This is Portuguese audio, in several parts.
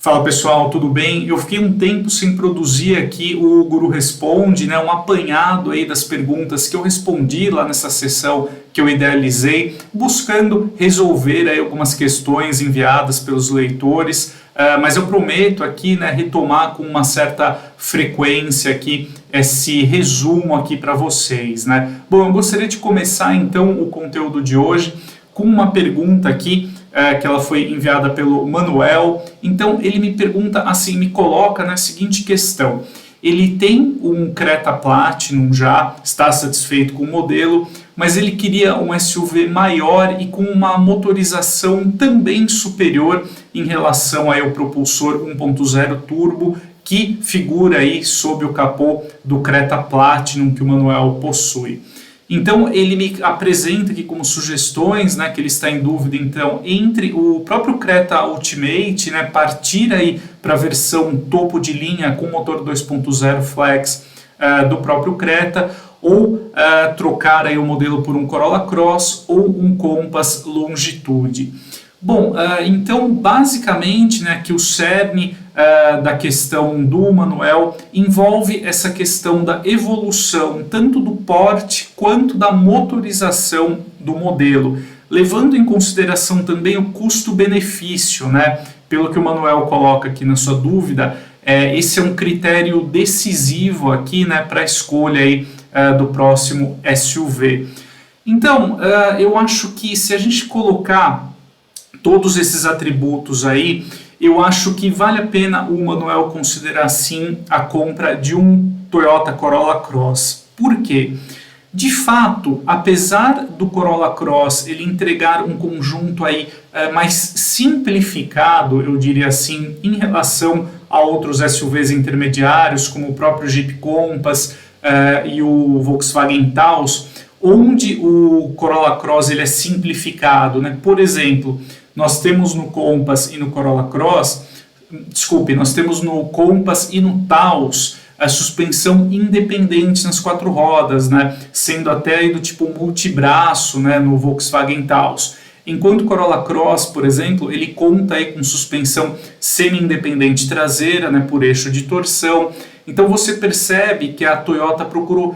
Fala pessoal, tudo bem? Eu fiquei um tempo sem produzir aqui o Guru Responde, né, um apanhado aí das perguntas que eu respondi lá nessa sessão que eu idealizei, buscando resolver aí algumas questões enviadas pelos leitores, mas eu prometo aqui, né, retomar com uma certa frequência aqui esse resumo aqui para vocês, né? Bom, eu gostaria de começar então o conteúdo de hoje com uma pergunta aqui, que ela foi enviada pelo Manuel. Então ele me pergunta assim, me coloca na seguinte questão: ele tem um Creta Platinum já, está satisfeito com o modelo, mas ele queria um SUV maior e com uma motorização também superior em relação aí ao propulsor 1.0 turbo que figura aí sob o capô do Creta Platinum que o Manuel possui. Então ele me apresenta aqui como sugestões, né, que ele está em dúvida então entre o próprio Creta Ultimate, né, partir aí para a versão topo de linha com motor 2.0 flex do próprio Creta, ou trocar aí o modelo por um Corolla Cross ou um Compass Longitude. Bom, então basicamente, né, que o cerne da questão do Manuel envolve essa questão da evolução tanto do porte quanto da motorização do modelo, levando em consideração também o custo-benefício, né? Pelo que o Manuel coloca aqui na sua dúvida, esse é um critério decisivo aqui, né, para a escolha aí, do próximo SUV. Então, eu acho que se a gente colocar todos esses atributos aí, eu acho que vale a pena o Manuel considerar sim a compra de um Toyota Corolla Cross. Por quê? De fato, apesar do Corolla Cross ele entregar um conjunto aí mais simplificado, eu diria assim, em relação a outros SUVs intermediários, como o próprio Jeep Compass e o Volkswagen Taos, onde o Corolla Cross ele é simplificado, né? Por exemplo, nós temos no Compass e no Corolla Cross, nós temos no Compass e no Taos a suspensão independente nas quatro rodas, né, sendo até aí do tipo multibraço, né, no Volkswagen Taos. Enquanto o Corolla Cross, por exemplo, ele conta aí com suspensão semi-independente traseira, né, por eixo de torção. Então você percebe que a Toyota procurou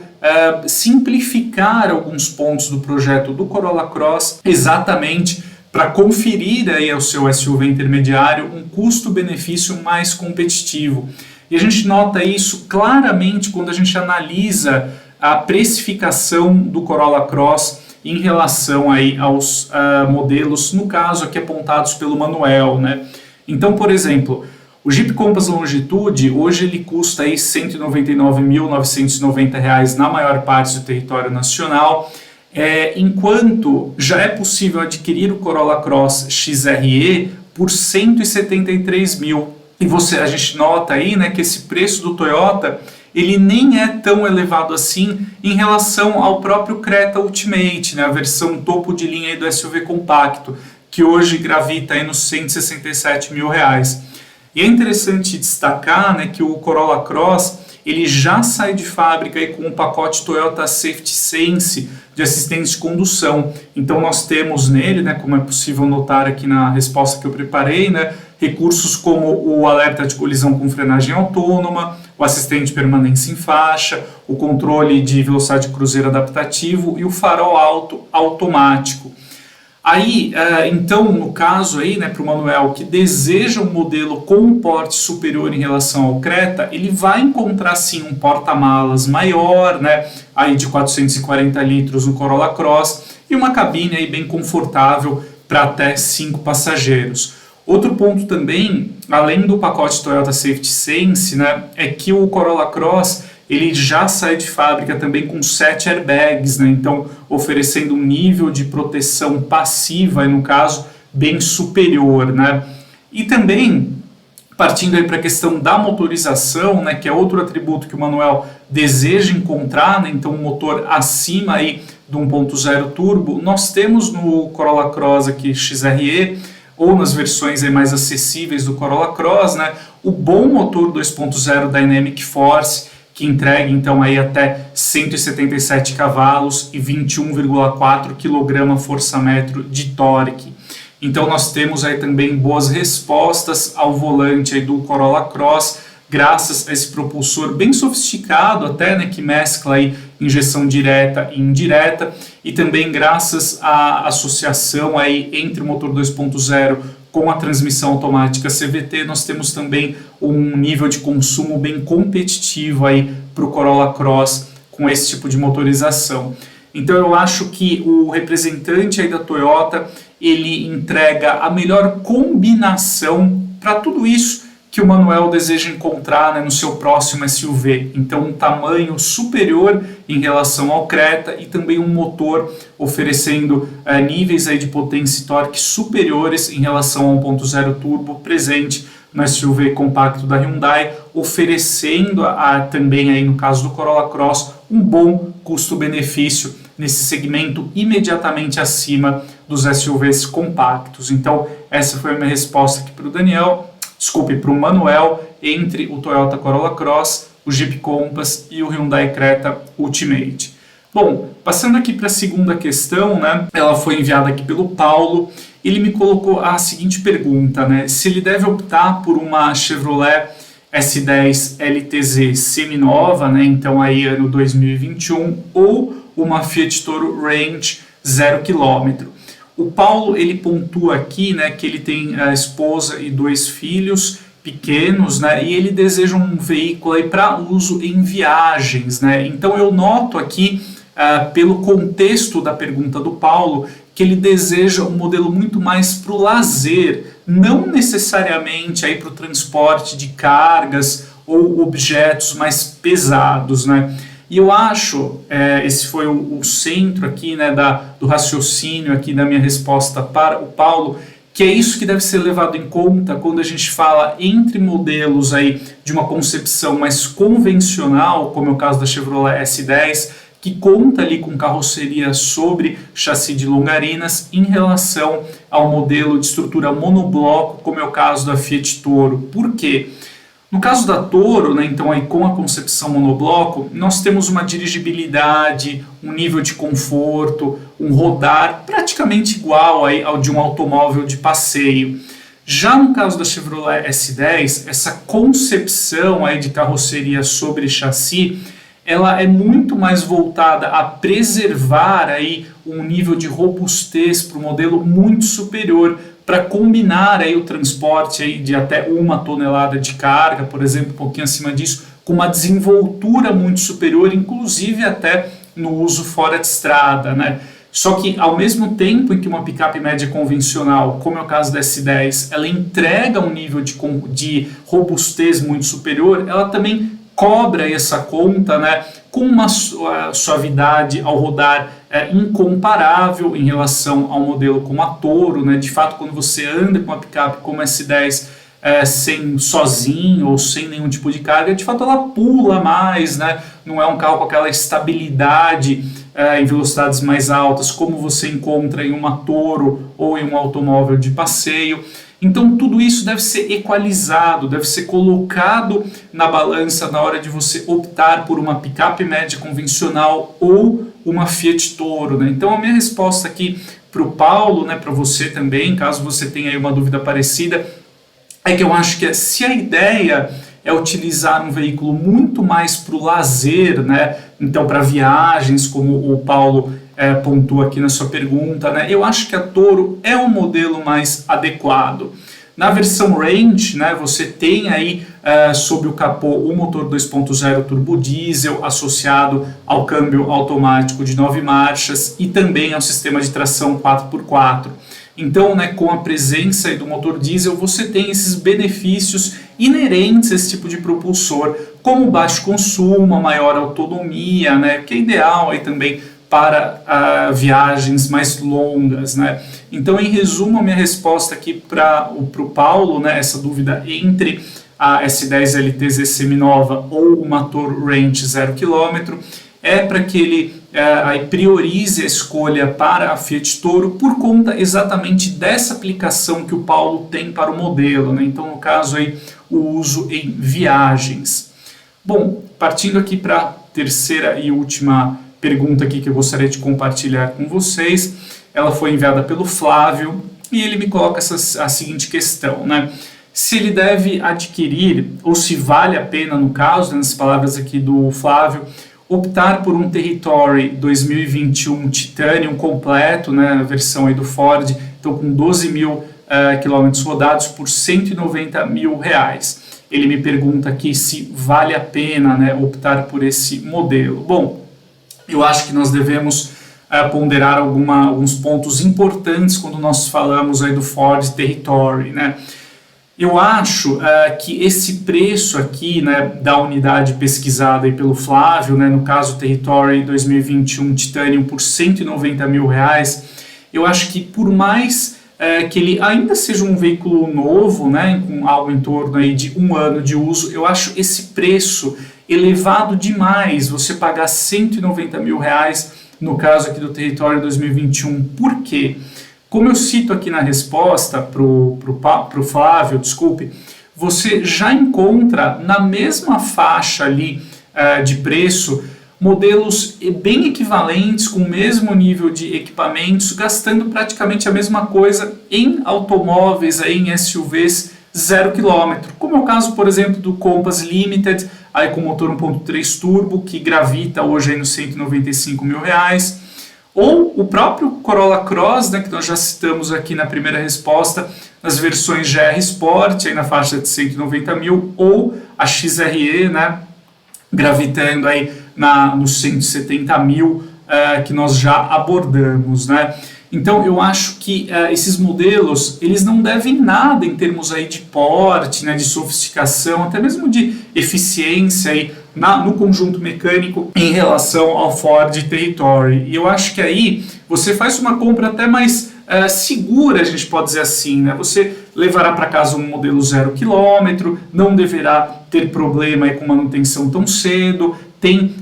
simplificar alguns pontos do projeto do Corolla Cross exatamente para conferir aí ao seu SUV intermediário um custo-benefício mais competitivo. E a gente nota isso claramente quando a gente analisa a precificação do Corolla Cross em relação aí aos modelos, no caso aqui apontados pelo Manuel, né? Então, por exemplo, o Jeep Compass Longitude, hoje ele custa aí R$ 199.990 na maior parte do território nacional, enquanto já é possível adquirir o Corolla Cross XRE por R$ 173 mil. E a gente nota aí, né, que esse preço do Toyota ele nem é tão elevado assim em relação ao próprio Creta Ultimate, né, a versão topo de linha aí do SUV compacto, que hoje gravita aí nos R$ 167 mil. E é interessante destacar, né, que o Corolla Cross ele já sai de fábrica aí com um pacote Toyota Safety Sense de assistente de condução. Então nós temos nele, né, como é possível notar aqui na resposta que eu preparei, né, recursos como o alerta de colisão com frenagem autônoma, o assistente de permanência em faixa, o controle de velocidade cruzeiro adaptativo e o farol alto automático. Aí, então, no caso aí, né, para o Manuel que deseja um modelo com um porte superior em relação ao Creta, ele vai encontrar sim um porta-malas maior, né, aí de 440 litros no Corolla Cross e uma cabine aí bem confortável para até 5 passageiros. Outro ponto também, além do pacote Toyota Safety Sense, né, é que o Corolla Cross ele já sai de fábrica também com 7 airbags, né? Então oferecendo um nível de proteção passiva, no caso, bem superior, né? E também, partindo aí para a questão da motorização, né, que é outro atributo que o Manuel deseja encontrar, né, então um motor acima aí do 1.0 turbo, nós temos no Corolla Cross aqui XRE, ou nas versões aí mais acessíveis do Corolla Cross, né, o bom motor 2.0 Dynamic Force, que entrega então aí até 177 cavalos e 21,4 kgfm de torque. Então nós temos aí também boas respostas ao volante aí do Corolla Cross, graças a esse propulsor bem sofisticado até, né, que mescla aí injeção direta e indireta, e também graças à associação aí entre o motor 2.0 com a transmissão automática CVT, nós temos também um nível de consumo bem competitivo aí para o Corolla Cross com esse tipo de motorização. Então eu acho que o representante aí da Toyota, ele entrega a melhor combinação para tudo isso que o Manuel deseja encontrar, né, no seu próximo SUV. Então um tamanho superior em relação ao Creta e também um motor oferecendo níveis aí de potência e torque superiores em relação ao 1.0 turbo presente no SUV compacto da Hyundai, oferecendo também aí no caso do Corolla Cross um bom custo-benefício nesse segmento imediatamente acima dos SUVs compactos. Então essa foi a minha resposta aqui para o Manuel, entre o Toyota Corolla Cross, o Jeep Compass e o Hyundai Creta Ultimate. Bom, passando aqui para a segunda questão, né, ela foi enviada aqui pelo Paulo. Ele me colocou a seguinte pergunta, né, se ele deve optar por uma Chevrolet S10 LTZ seminova, né, então aí ano 2021, ou uma Fiat Toro Range 0 km. O Paulo, ele pontua aqui, né, que ele tem a esposa e 2 filhos pequenos, né, e ele deseja um veículo aí para uso em viagens, né. Então eu noto aqui, pelo contexto da pergunta do Paulo, que ele deseja um modelo muito mais para o lazer, não necessariamente para o transporte de cargas ou objetos mais pesados, né. E eu acho, esse foi o centro aqui, né, do raciocínio aqui da minha resposta para o Paulo, que é isso que deve ser levado em conta quando a gente fala entre modelos aí de uma concepção mais convencional, como é o caso da Chevrolet S10, que conta ali com carroceria sobre chassi de longarinas, em relação ao modelo de estrutura monobloco, como é o caso da Fiat Toro. Por quê? No caso da Toro, né, então aí com a concepção monobloco, nós temos uma dirigibilidade, um nível de conforto, um rodar praticamente igual aí ao de um automóvel de passeio. Já no caso da Chevrolet S10, essa concepção aí de carroceria sobre chassi, ela é muito mais voltada a preservar aí um nível de robustez para o modelo muito superior, para combinar aí o transporte aí de até 1 tonelada de carga, por exemplo, um pouquinho acima disso, com uma desenvoltura muito superior, inclusive até no uso fora de estrada, né? Só que ao mesmo tempo em que uma picape média convencional, como é o caso da S10, ela entrega um nível de robustez muito superior, ela também cobra essa conta, né, com uma suavidade ao rodar incomparável em relação ao modelo como a Toro, né? De fato, quando você anda com uma picape como a S10 sozinho ou sem nenhum tipo de carga, de fato ela pula mais, né? Não é um carro com aquela estabilidade em velocidades mais altas como você encontra em uma Toro ou em um automóvel de passeio. Então tudo isso deve ser equalizado, deve ser colocado na balança na hora de você optar por uma picape média convencional ou uma Fiat Toro, né? Então a minha resposta aqui para o Paulo, né, para você também, caso você tenha aí uma dúvida parecida, é que eu acho que se a ideia é utilizar um veículo muito mais para o lazer, né, então para viagens, como o Paulo pontua aqui na sua pergunta, né, eu acho que a Toro é um modelo mais adequado. Na versão Range, né, você tem aí sob o capô o motor 2.0 turbo diesel associado ao câmbio automático de 9 marchas e também ao sistema de tração 4x4. Então, né, com a presença do motor diesel, você tem esses benefícios inerentes a esse tipo de propulsor, como baixo consumo, maior autonomia, né, que é ideal aí também para viagens mais longas, né? Então, em resumo, a minha resposta aqui para o Paulo, né, essa dúvida entre a S10 LTZ seminova ou uma Toro Range 0 km, é para que ele aí priorize a escolha para a Fiat Toro por conta exatamente dessa aplicação que o Paulo tem para o modelo, né? Então, no caso aí, o uso em viagens. Bom, partindo aqui para a terceira e última pergunta aqui que eu gostaria de compartilhar com vocês, ela foi enviada pelo Flávio. e ele me coloca a seguinte questão, né? Se ele deve adquirir, ou se vale a pena, no caso, nas palavras aqui do Flávio, optar por um Territory 2021 Titanium completo, né, a versão aí do Ford, então com 12 mil quilômetros rodados por R$190 mil. Ele me pergunta aqui se vale a pena, né, optar por esse modelo. Bom, eu acho que nós devemos ponderar alguns pontos importantes quando nós falamos aí do Ford Territory, né? Eu acho que esse preço aqui, né, da unidade pesquisada aí pelo Flávio, né, no caso Territory 2021 Titanium por R$190 mil, eu acho que por mais que ele ainda seja um veículo novo, né, com algo em torno aí de 1 ano de uso, eu acho esse preço elevado demais, você pagar R$190 mil no caso aqui do Territory 2021. Por quê? Como eu cito aqui na resposta para o Flávio, desculpe, você já encontra na mesma faixa ali de preço modelos bem equivalentes, com o mesmo nível de equipamentos, gastando praticamente a mesma coisa em automóveis, aí, em SUVs 0 km, como é o caso, por exemplo, do Compass Limited, aí com motor 1.3 turbo, que gravita hoje aí nos R$195 mil, ou o próprio Corolla Cross, né, que nós já citamos aqui na primeira resposta, nas versões GR Sport, aí na faixa de 190 mil, ou a XRE, né, gravitando aí nos 170 mil, que nós já abordamos, né. Então eu acho que esses modelos, eles não devem nada em termos aí de porte, né, de sofisticação, até mesmo de eficiência aí no conjunto mecânico em relação ao Ford Territory. E eu acho que aí você faz uma compra até mais segura, a gente pode dizer assim, né? Você levará para casa um modelo 0 km, não deverá ter problema aí com manutenção tão cedo,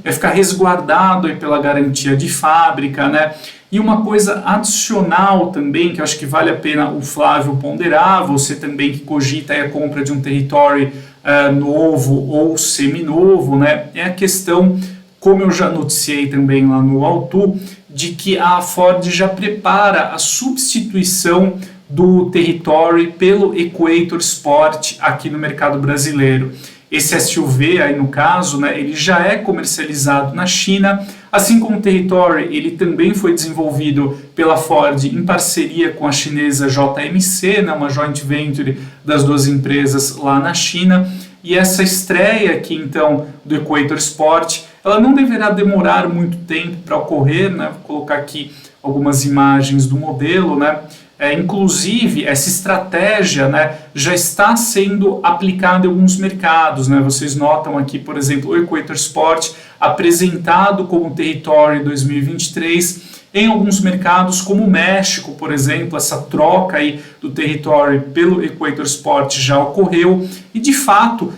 vai ficar resguardado aí pela garantia de fábrica, né? E uma coisa adicional também, que eu acho que vale a pena o Flávio ponderar, você também que cogita aí a compra de um Territory novo ou seminovo, né, é a questão, como eu já noticiei também lá no Auto, de que a Ford já prepara a substituição do Territory pelo Equator Sport aqui no mercado brasileiro. Esse SUV aí no caso, né, ele já é comercializado na China, assim como o Territory, ele também foi desenvolvido pela Ford em parceria com a chinesa JMC, né, uma joint venture das duas empresas lá na China, e essa estreia aqui então do Equator Sport, ela não deverá demorar muito tempo para ocorrer, né, vou colocar aqui algumas imagens do modelo, né. Inclusive, essa estratégia, né, já está sendo aplicada em alguns mercados, né? Vocês notam aqui, por exemplo, o Equator Sport apresentado como Territory 2023 em alguns mercados como o México, por exemplo. Essa troca aí do Territory pelo Equator Sport já ocorreu e, de fato,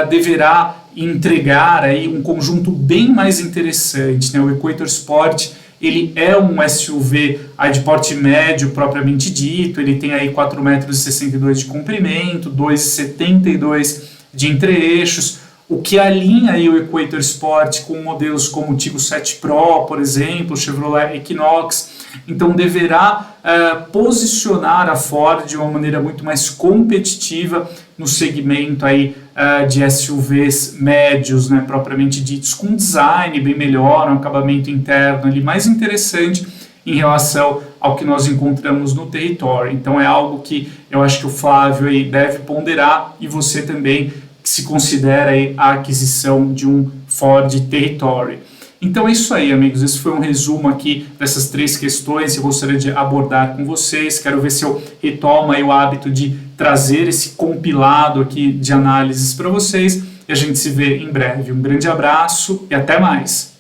deverá entregar aí um conjunto bem mais interessante, né? O Equator Sport, ele é um SUV de porte médio propriamente dito, ele tem aí 4,62 metros de comprimento, 2,72 de entre-eixos, o que alinha aí o Equator Sport com modelos como o Tiggo 7 Pro, por exemplo, o Chevrolet Equinox. Então deverá posicionar a Ford de uma maneira muito mais competitiva no segmento aí de SUVs médios, né, propriamente ditos, com design bem melhor, um acabamento interno ali mais interessante em relação ao que nós encontramos no Territory. Então é algo que eu acho que o Flávio aí deve ponderar, e você também, que se considera aí a aquisição de um Ford Territory. Então é isso aí, amigos, esse foi um resumo aqui dessas 3 questões que eu gostaria de abordar com vocês. Quero ver se eu retomo aí o hábito de trazer esse compilado aqui de análises para vocês, e a gente se vê em breve. Um grande abraço e até mais!